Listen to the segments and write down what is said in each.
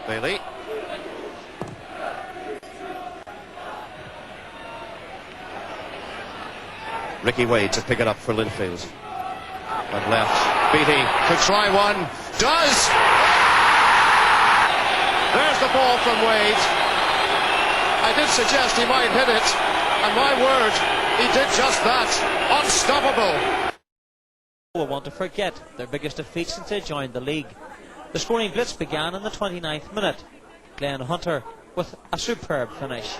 Bailey. Ricky Wade to pick it up for Linfield. But left. Beattie could try one. Does! There's the ball from Wade. I did suggest he might hit it. And my word, he did just that. Unstoppable. Will want to forget their biggest defeat since they joined the league. The scoring blitz began in the 29th minute. Glenn Hunter with a superb finish.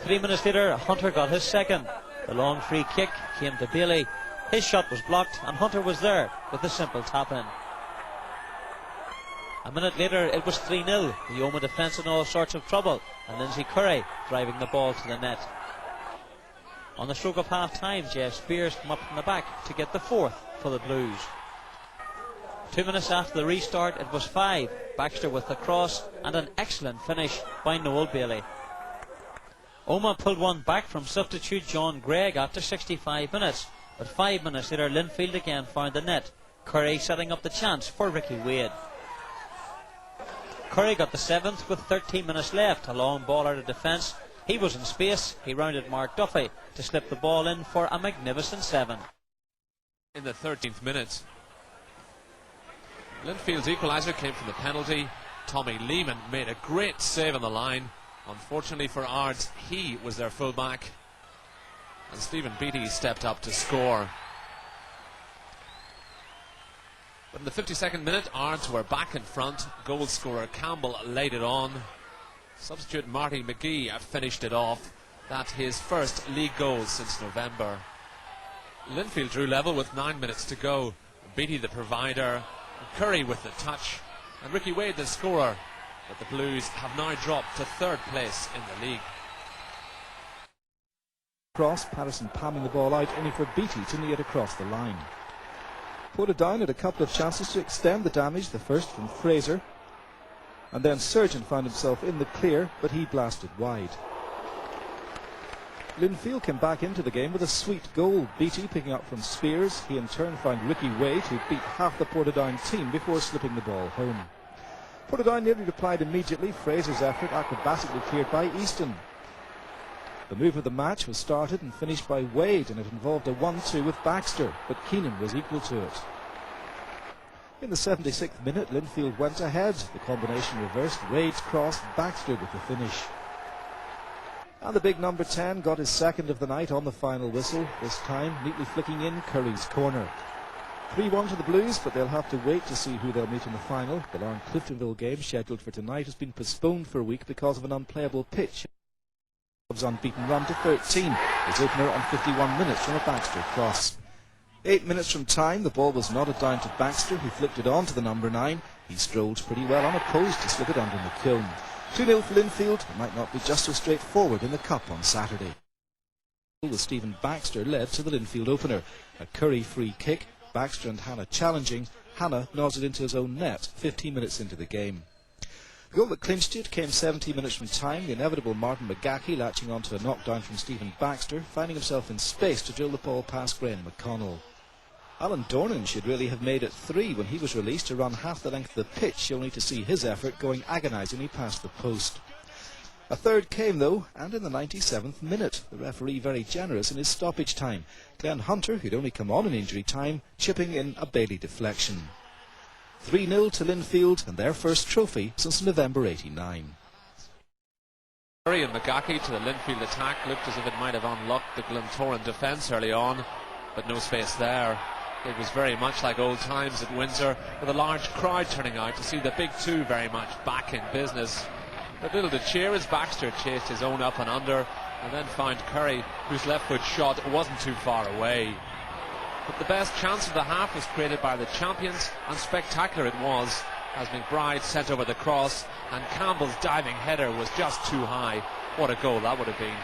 3 minutes later, Hunter got his second. The long free kick came to Bailey. His shot was blocked and Hunter was there with a simple tap-in. A minute later, it was 3-0. The Yeoman defence in all sorts of trouble, and Lindsay Curry driving the ball to the net. On the stroke of half-time, Jeff Spears came up from the back to get the fourth for the Blues. 2 minutes after the restart, it was 5. Baxter with the cross and an excellent finish by Noel Bailey. Omagh pulled one back from substitute John Gregg after 65 minutes, but 5 minutes later Linfield again found the net, Curry setting up the chance for Ricky Wade. Curry got the 7th with 13 minutes left, a long ball out of defence. He was in space, he rounded Mark Duffy to slip the ball in for a magnificent 7. In the 13th minute, Linfield's equaliser came from the penalty. Tommy Lehman made a great save on the line. Unfortunately for Ards, he was their full-back, and Stephen Beattie stepped up to score. But in the 52nd minute, Ards were back in front. Goal scorer Campbell laid it on. Substitute Marty McGee finished it off. That's his first league goal since November. Linfield drew level with 9 minutes to go. Beattie the provider, Curry with the touch, and Ricky Wade the scorer. But the Blues have now dropped to 3rd place in the league. Cross, Patterson palming the ball out, only for Beattie to knee it across the line. Portadown had a couple of chances to extend the damage, the first from Fraser, and then Surgeon found himself in the clear, but he blasted wide. Linfield came back into the game with a sweet goal. Beattie picking up from Spears. He in turn found Ricky Wade, who beat half the Portadown team before slipping the ball home. Portadown nearly replied immediately. Fraser's effort acrobatically cleared by Easton. The move of the match was started and finished by Wade, and it involved a 1-2 with Baxter, but Keenan was equal to it. In the 76th minute, Linfield went ahead. The combination reversed. Wade's cross, Baxter with the finish. And the big number 10 got his second of the night on the final whistle, this time neatly flicking in Curry's corner. 3-1 to the Blues, but they'll have to wait to see who they'll meet in the final. The Larne Cliftonville game, scheduled for tonight, has been postponed for a week because of an unplayable pitch. Unbeaten run to 13. His opener on 51 minutes from a Baxter cross. 8 minutes from time, the ball was nodded down to Baxter, who flicked it on to the number 9. He strolled pretty well unopposed to slip it under McKiln. 2-0 for Linfield. It might not be just so straightforward in the Cup on Saturday. With Stephen Baxter led to the Linfield opener. A Curry free kick, Baxter and Hannah challenging. Hannah nods it into his own net 15 minutes into the game. The goal that clinched it came 70 minutes from time. The inevitable Martin McGackie latching onto a knockdown from Stephen Baxter, finding himself in space to drill the ball past Graham McConnell. Alan Dornan should really have made it 3 when he was released to run half the length of the pitch, only to see his effort going agonisingly past the post. A third came though, and in the 97th minute, the referee very generous in his stoppage time. Glenn Hunter, who'd only come on in injury time, chipping in a Bailey deflection. 3-0 to Linfield, and their first trophy since November '89. Curry and McGackie to the Linfield attack looked as if it might have unlocked the Glentoran defence early on, but no space there. It was very much like old times at Windsor, with a large crowd turning out to see the big two very much back in business. But little to cheer as Baxter chased his own up and under, and then found Curry, whose left foot shot wasn't too far away. But the best chance of the half was created by the champions, and spectacular it was, as McBride sent over the cross, and Campbell's diving header was just too high. What a goal that would have been.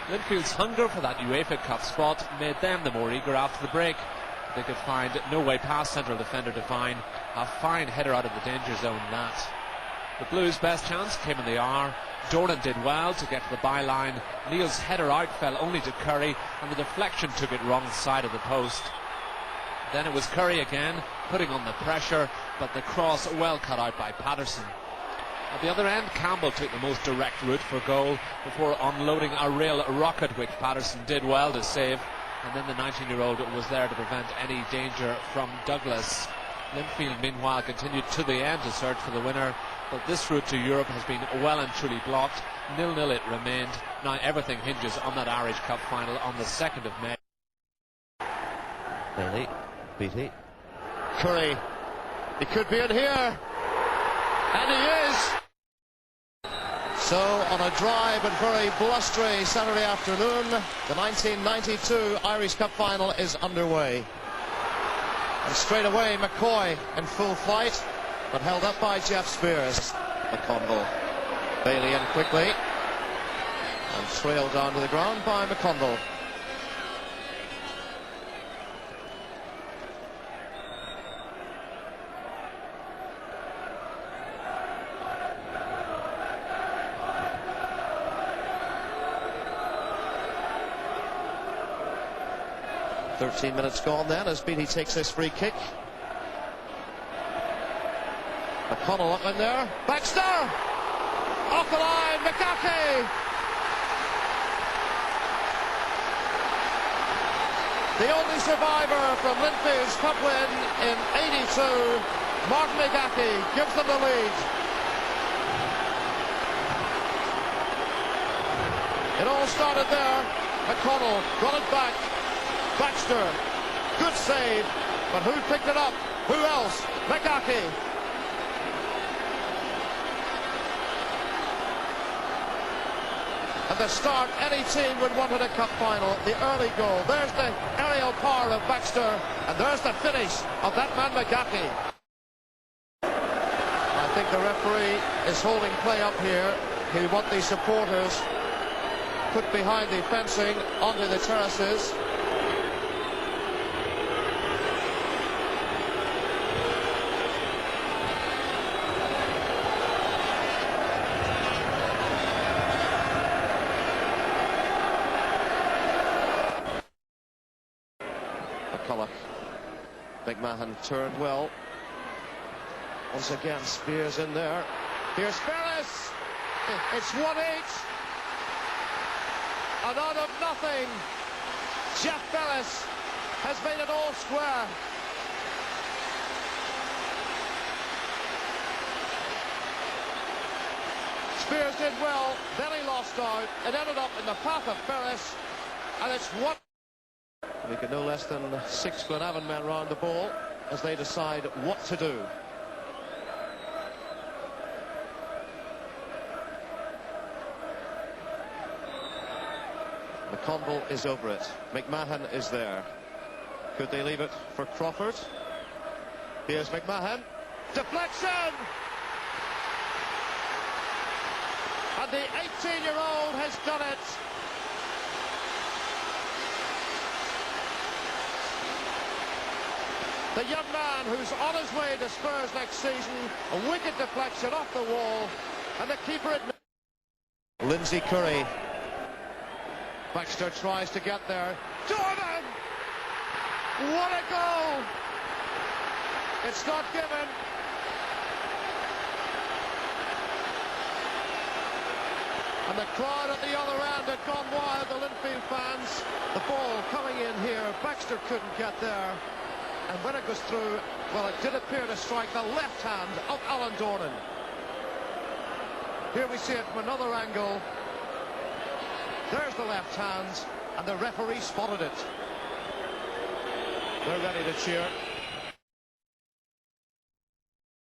Linfield's hunger for that UEFA Cup spot made them the more eager after the break. They could find no way past central defender Devine. A fine header out of the danger zone, that. The Blues' best chance came in the hour. Dornan did well to get to the byline. Neil's header out fell only to Curry, and the deflection took it wrong side of the post. Then it was Curry again, putting on the pressure, but the cross well cut out by Patterson. At the other end, Campbell took the most direct route for goal before unloading a real rocket, which Patterson did well to save. And then the 19-year-old was there to prevent any danger from Douglas. Linfield, meanwhile, continued to the end to search for the winner, but this route to Europe has been well and truly blocked. 0-0 it remained. Now everything hinges on that Irish Cup final on the 2nd of May. Bailey, Beattie. Curry, he could be in here, and he is. So on a dry but very blustery Saturday afternoon, the 1992 Irish Cup final is underway. And straight away McCoy in full flight, but held up by Jeff Spears. McConville, Bailey in quickly, and trailed down to the ground by McConville. "13 minutes gone then as Beattie takes this free kick. McConnell up in there. Baxter! Off the line, McCarthy! The only survivor from Linfield's cup win in '82, Martin McGahey, gives them the lead. It all started there. McConnell got it back. Baxter, good save, but who picked it up? Who else? McGahey. At the start, any team would want at a cup final. The early goal. There's the aerial power of Baxter, and there's the finish of that man McGahey. I think the referee is holding play up here. He want the supporters put behind the fencing onto the terraces. McMahon turned well. Once again, Spears in there. Here's Ferris. It's 1-8. And out of nothing, Jeff Ferris has made it all square. Spears did well, then he lost out. It ended up in the path of Ferris, and it's 1. We get no less than 6 Glenavon men round the ball as they decide what to do. McConville is over it. McMahon is there. Could they leave it for Crawford? Here's McMahon. Deflection! And the 18-year-old has done it. The young man who's on his way to Spurs next season, a wicked deflection off the wall, and the keeper Lindsay Curry. Baxter tries to get there. Jordan! What a goal! It's not given. And the crowd at the other end had gone wild, the Linfield fans. The ball coming in here. Baxter couldn't get there. And when it goes through, well, it did appear to strike the left hand of Alan Dornan. Here we see it from another angle. There's the left hand, and the referee spotted it. They're ready to cheer.